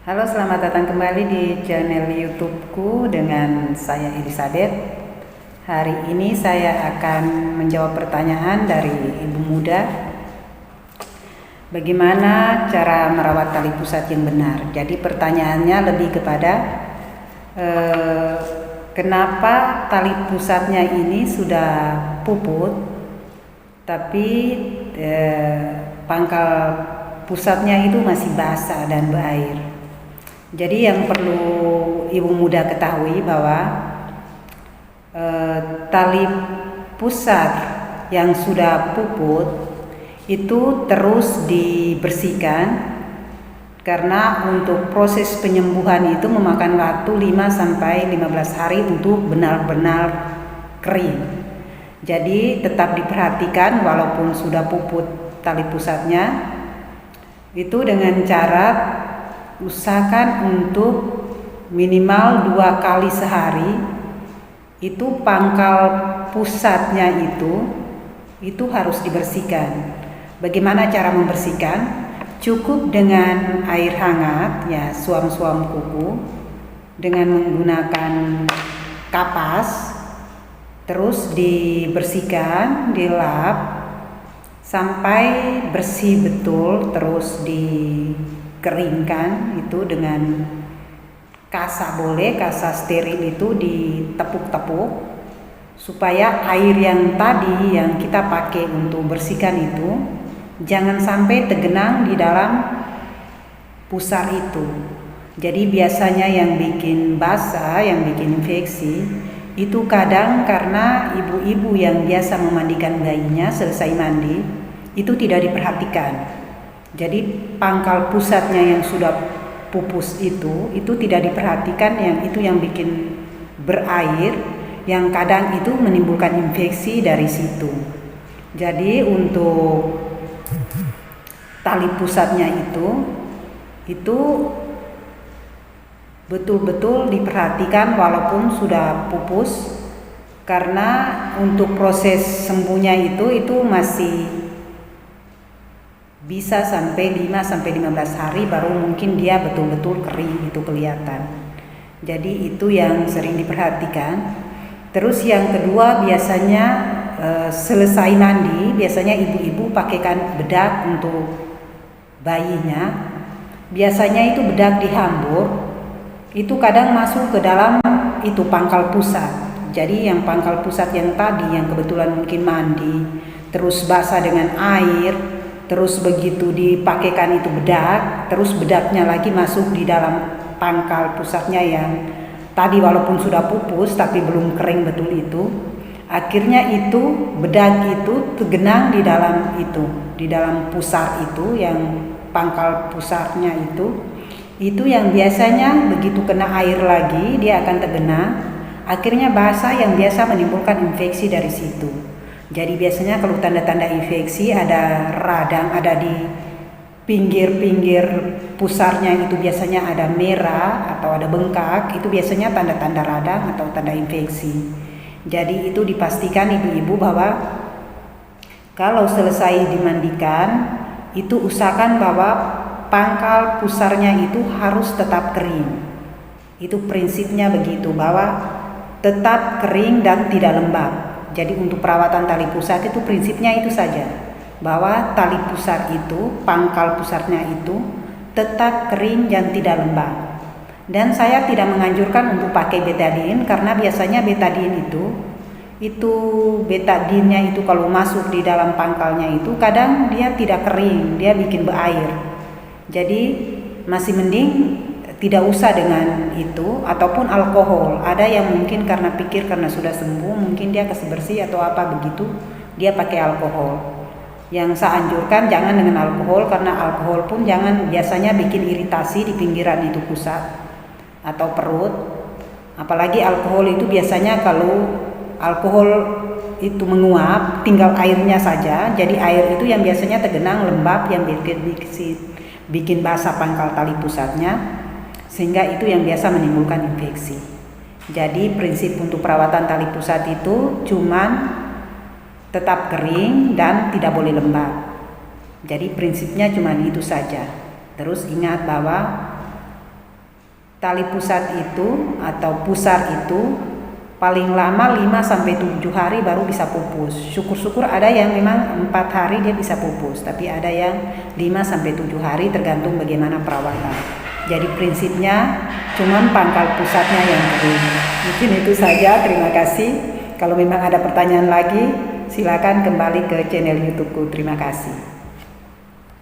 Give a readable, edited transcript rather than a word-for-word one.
Halo, selamat datang kembali di channel YouTubeku dengan saya Elizabeth. Hari ini saya akan menjawab pertanyaan dari ibu muda. Bagaimana cara merawat tali pusat yang benar? Jadi pertanyaannya lebih kepada kenapa tali pusatnya ini sudah puput, tapi pangkal pusatnya itu masih basah dan berair. Jadi yang perlu ibu muda ketahui bahwa tali pusat yang sudah puput itu terus dibersihkan, karena untuk proses penyembuhan itu memakan waktu 5-15 hari untuk benar-benar kering. Jadi tetap diperhatikan walaupun sudah puput tali pusatnya, itu dengan cara usahakan untuk minimal 2 kali sehari itu pangkal pusatnya itu harus dibersihkan. Bagaimana cara membersihkan? Cukup dengan air hangat, ya, suam-suam kuku dengan menggunakan kapas, terus dibersihkan, dilap sampai bersih betul, terus dikeringkan itu dengan kasa, boleh kasa steril, itu ditepuk-tepuk supaya air yang tadi yang kita pakai untuk bersihkan itu jangan sampai tergenang di dalam pusar itu. Jadi biasanya yang bikin basah, yang bikin infeksi itu kadang karena ibu-ibu yang biasa memandikan bayinya selesai mandi itu tidak diperhatikan. Jadi pangkal pusatnya yang sudah pupus itu tidak diperhatikan, yang bikin berair, yang kadang itu menimbulkan infeksi dari situ. Jadi untuk tali pusatnya itu betul-betul diperhatikan walaupun sudah pupus, karena untuk proses sembuhnya itu masih bisa sampai 5-15 hari baru mungkin dia betul-betul kering itu kelihatan. Jadi itu yang sering diperhatikan. Terus yang kedua, biasanya selesai mandi biasanya ibu-ibu pakaikan bedak untuk bayinya. Biasanya itu bedak dihambur, itu kadang masuk ke dalam itu pangkal pusat. Jadi yang pangkal pusat yang tadi yang kebetulan mungkin mandi terus basah dengan air, terus begitu dipakaikan itu bedak, terus bedaknya lagi masuk di dalam pangkal pusatnya yang tadi walaupun sudah pupus tapi belum kering betul itu, akhirnya itu bedak itu tergenang di dalam pusar itu, yang pangkal pusarnya itu yang biasanya begitu kena air lagi dia akan tergenang, akhirnya basah yang biasa menimbulkan infeksi dari situ. Jadi biasanya kalau tanda-tanda infeksi ada radang, ada di pinggir-pinggir pusarnya itu biasanya ada merah atau ada bengkak, itu biasanya tanda-tanda radang atau tanda infeksi. Jadi itu dipastikan ibu-ibu bahwa kalau selesai dimandikan itu usahakan bahwa pangkal pusarnya itu harus tetap kering. Itu prinsipnya begitu, bahwa tetap kering dan tidak lembab. Jadi untuk perawatan tali pusat itu prinsipnya itu saja, bahwa tali pusat itu, pangkal pusatnya itu tetap kering dan tidak lembab. Dan saya tidak menganjurkan untuk pakai betadine, karena biasanya betadine itu betadine-nya itu kalau masuk di dalam pangkalnya itu kadang dia tidak kering, dia bikin berair. Jadi masih mending tidak usah dengan itu, ataupun alkohol. Ada yang mungkin karena pikir karena sudah sembuh mungkin dia kasih bersih atau apa begitu, dia pakai alkohol. Yang saya anjurkan jangan dengan alkohol, karena alkohol pun jangan, biasanya bikin iritasi di pinggiran itu pusat atau perut. Apalagi alkohol itu biasanya kalau alkohol itu menguap tinggal airnya saja, jadi air itu yang biasanya tergenang lembab yang bikin basah pangkal tali pusatnya, sehingga itu yang biasa menimbulkan infeksi. Jadi prinsip untuk perawatan tali pusat itu cuman tetap kering dan tidak boleh lembab. Jadi prinsipnya cuman itu saja. Terus ingat bahwa tali pusat itu atau pusar itu paling lama 5-7 hari baru bisa pupus. Syukur-syukur ada yang memang 4 hari dia bisa pupus, tapi ada yang 5-7 hari tergantung bagaimana perawatan. Jadi prinsipnya cuman pangkal pusatnya yang kering. Mungkin itu saja, terima kasih. Kalau memang ada pertanyaan lagi, silakan kembali ke channel YouTubeku. Terima kasih.